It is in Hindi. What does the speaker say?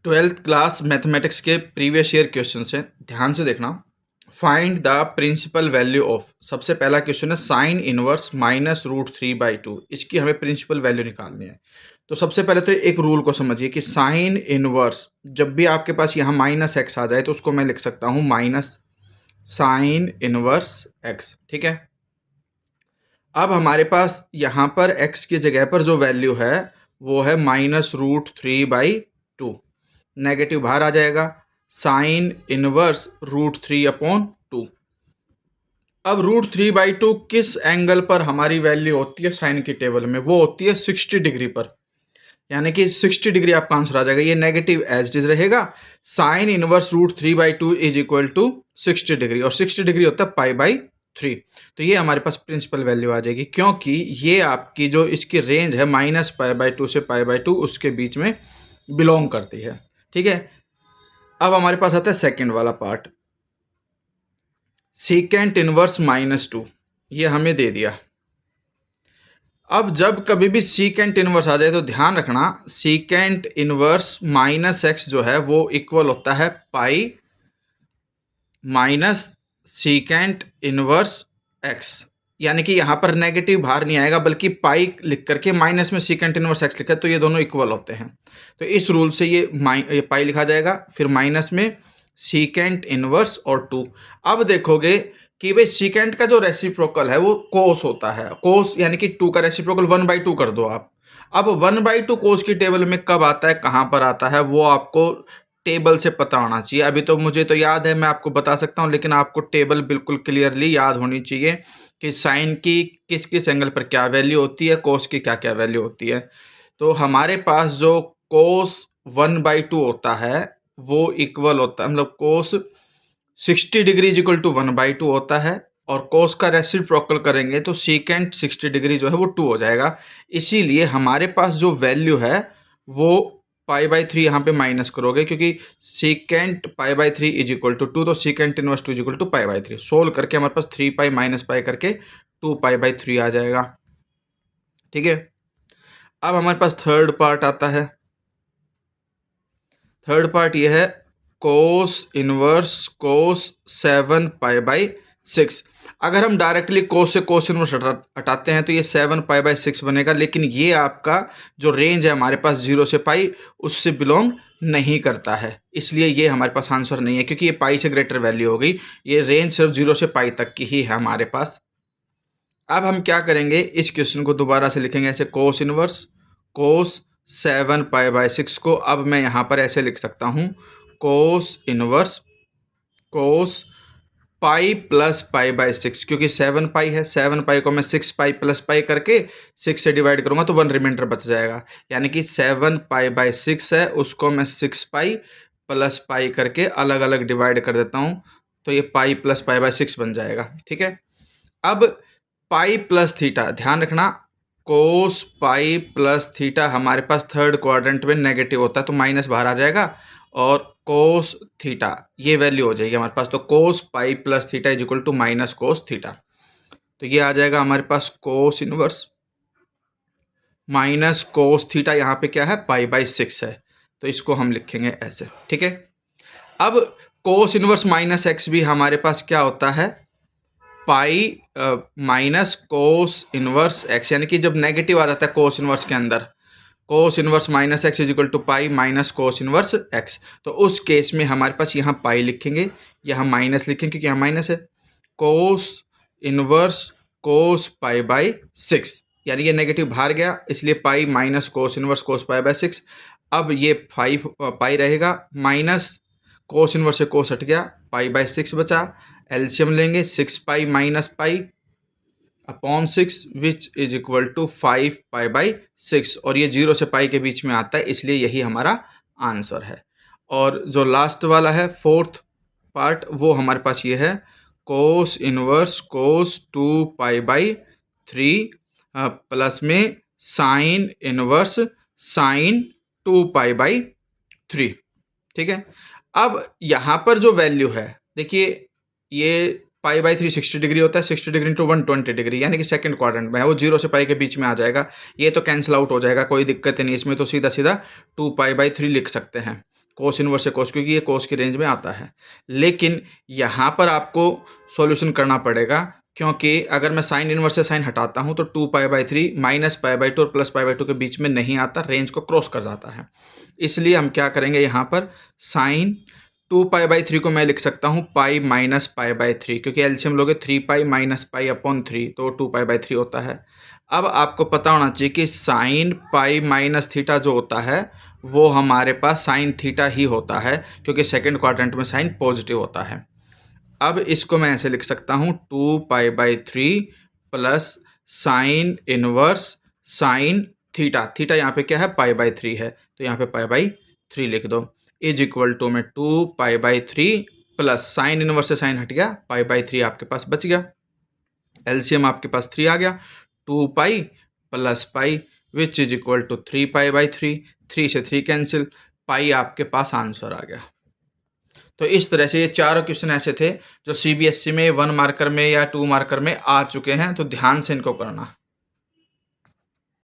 ट्वेल्थ क्लास मैथमेटिक्स के प्रीवियस ईयर क्वेश्चन है, ध्यान से देखना। Find the principal value of, सबसे पहला क्वेश्चन है साइन इनवर्स माइनस रूट 3/2। इसकी हमें प्रिंसिपल वैल्यू निकालनी है। तो सबसे पहले तो एक रूल को समझिए कि साइन इनवर्स, जब भी आपके पास यहाँ माइनस एक्स आ जाए तो उसको मैं लिख सकता हूँ माइनस साइन इनवर्स एक्स। ठीक है। अब हमारे पास यहाँ पर एक्स की जगह पर जो वैल्यू है वो है -√3/2। नेगेटिव बाहर आ जाएगा, साइन इनवर्स √3/2। अब √3/2 किस एंगल पर हमारी वैल्यू होती है साइन की टेबल में? वो होती है 60 डिग्री पर, यानी कि 60 डिग्री आपका आंसर आ जाएगा। ये नेगेटिव एज इज रहेगा। Sine inverse √3/2 is equal to 60 degree, और 60 डिग्री होता है π/3। तो ये हमारे पास प्रिंसिपल वैल्यू आ जाएगी, क्योंकि ये आपकी जो इसकी रेंज है -π/2 से π/2 उसके बीच में बिलोंग करती है। ठीक है। अब हमारे पास आता है सेकंड वाला पार्ट, सीकेंट इनवर्स -2। ये हमें दे दिया। अब जब कभी भी सीकेंट इनवर्स आ जाए तो ध्यान रखना, सीकेंट इनवर्स -x जो है वो इक्वल होता है pi minus secant inverse x। यानी कि यहाँ पर नेगेटिव बाहर नहीं आएगा, बल्कि पाई लिख करके माइनस में सीकेंट इनवर्स x लिखा है, तो ये दोनों इक्वल होते हैं। तो इस रूल से ये पाई लिखा जाएगा, फिर माइनस में सीकेंट इनवर्स और 2। अब देखोगे कि भाई सीकेंट का जो रेसिप्रोकल है वो कोस होता है। कोस यानी कि 2 का रेसिप्रोकल 1/2 कर दो आप। अब 1/2 कोस की टेबल में कब आता है, कहाँ पर आता है, वो आपको टेबल से पता होना चाहिए। अभी तो मुझे तो याद है, मैं आपको बता सकता हूँ, लेकिन आपको टेबल बिल्कुल क्लियरली याद होनी चाहिए कि साइन की किस किस एंगल पर क्या वैल्यू होती है, कोस की क्या क्या वैल्यू होती है। तो हमारे पास जो कोस 1/2 होता है वो इक्वल होता है, मतलब कोस 60 डिग्री इज इक्वल टू 1/2 होता है, और कोस का रेसिप्रोकल करेंगे तो सीकेंट 60 डिग्री जो है वो 2 हो जाएगा। इसीलिए हमारे पास जो वैल्यू है वो π/3 यहाँ पे माइनस करोगे, क्योंकि सीकेंट π/3 इज इक्वल टू 2, तो secant inverse 2 is equal to π/3। Solve करके हमारे पास 3π माइनस पाई करके 2π/3 आ जाएगा। ठीक है। अब हमारे पास थर्ड पार्ट आता है। थर्ड पार्ट ये है कोस इनवर्स कोस 7π/6। अगर हम डायरेक्टली कोस से कोस इनवर्स हटाते हैं तो ये 7π/6 बनेगा, लेकिन ये आपका जो रेंज है हमारे पास 0 से पाई उससे बिलोंग नहीं करता है, इसलिए ये हमारे पास आंसर नहीं है, क्योंकि ये पाई से ग्रेटर वैल्यू हो गई। ये रेंज सिर्फ 0 से पाई तक की ही है हमारे पास। अब हम क्या करेंगे, इस क्वेश्चन को दोबारा से लिखेंगे ऐसे, कोस इनवर्स कोस 7π/6 को अब मैं यहाँ पर ऐसे लिख सकता हूँ, कोस इनवर्स कोस पाई प्लस π/6, क्योंकि 7π है, 7π को मैं 6π प्लस पाई करके 6 से डिवाइड करूँगा तो 1 रिमाइंडर बच जाएगा। यानी कि 7π/6 है, उसको मैं 6π प्लस पाई करके अलग अलग डिवाइड कर देता हूँ, तो ये पाई प्लस π/6 बन जाएगा। ठीक है। अब पाई प्लस थीटा, ध्यान रखना, कोस पाई प्लस थीटा हमारे पास थर्ड क्वाड्रेंट में नेगेटिव होता है, तो माइनस बाहर आ जाएगा, और कोस थीटा ये वैल्यू हो जाएगी हमारे पास, तो cos pi plus theta is equal to minus cos theta. तो ये आ जाएगा हमारे पास cos inverse minus cos theta, यहाँ पे क्या है π/6 है, तो इसको हम लिखेंगे ऐसे। ठीक है। अब कोस इनवर्स -x भी हमारे पास क्या होता है, पाई माइनस कोस इनवर्स x, यानी कि जब नेगेटिव आ जाता है कोस इनवर्स के अंदर, cos inverse -x is equal to pi minus cos inverse x, तो उस केस में हमारे पास यहाँ पाई लिखेंगे, यहाँ माइनस लिखेंगे क्योंकि यहाँ माइनस है। कोस इनवर्स कोस π/6, यानी ये नेगेटिव बाहर गया, इसलिए पाई माइनस कोस इनवर्स कोस π/6। अब ये 5 पाई रहेगा, माइनस कोस इनवर्स से कोस हट गया, π/6 बचा। एलसीएम लेंगे, 6π minus pi upon 6 which is equal to 5π/6, और ये 0 से पाई के बीच में आता है, इसलिए यही हमारा आंसर है। और जो लास्ट वाला है फोर्थ पार्ट, वो हमारे पास ये है, कोस इनवर्स कोस 2π/3 प्लस में साइन इनवर्स साइन 2π/3। ठीक है। अब यहाँ पर जो वैल्यू है, देखिए ये π/3 60 डिग्री होता है, 60 डिग्री इंटू 120 डिग्री, यानी कि सेकंड क्वाड्रेंट में है, वो 0 से पाई के बीच में आ जाएगा। ये तो कैंसिल आउट हो जाएगा, कोई दिक्कत नहीं इसमें, तो सीधा सीधा 2π/3 लिख सकते हैं। कोस इनवर्स से कोस, क्योंकि ये कोस की रेंज में आता है। लेकिन यहाँ पर आपको सॉल्यूशन करना पड़ेगा, क्योंकि अगर मैं साइन इनवर्स से साइन हटाता हूँ तो 2π/3 माइनस π/2 और प्लस π/2 के बीच में नहीं आता, रेंज को क्रॉस कर जाता है। इसलिए हम क्या करेंगे, यहाँ पर साइन 2π/3 को मैं लिख सकता हूँ पाई माइनस π/3, क्योंकि एलसीएम लोगे 3π माइनस π/3 तो 2π/3 होता है। अब आपको पता होना चाहिए कि साइन पाई माइनस थीटा जो होता है वो हमारे पास साइन थीटा ही होता है, क्योंकि सेकंड क्वाड्रेंट में साइन पॉजिटिव होता है। अब इसको मैं ऐसे लिख सकता हूँ 2π/3 plus sine inverse sine theta, theta यहाँ पे क्या है π/3 है, तो यहाँ पे π/3 लिख दो, इज इक्वल टू में 2π/3 प्लस साइन इनवर्स से साइन हट गया, π/3 आपके पास बच गया, एलसीएम आपके पास 3 आ गया, 2π plus pi which is equal to 3π/3, 3 से 3 कैंसिल, पाई आपके पास आंसर आ गया। तो इस तरह से ये चारों क्वेश्चन ऐसे थे जो सीबीएसई में 1 मार्कर में या 2 मार्कर में आ चुके हैं, तो ध्यान से इनको करना।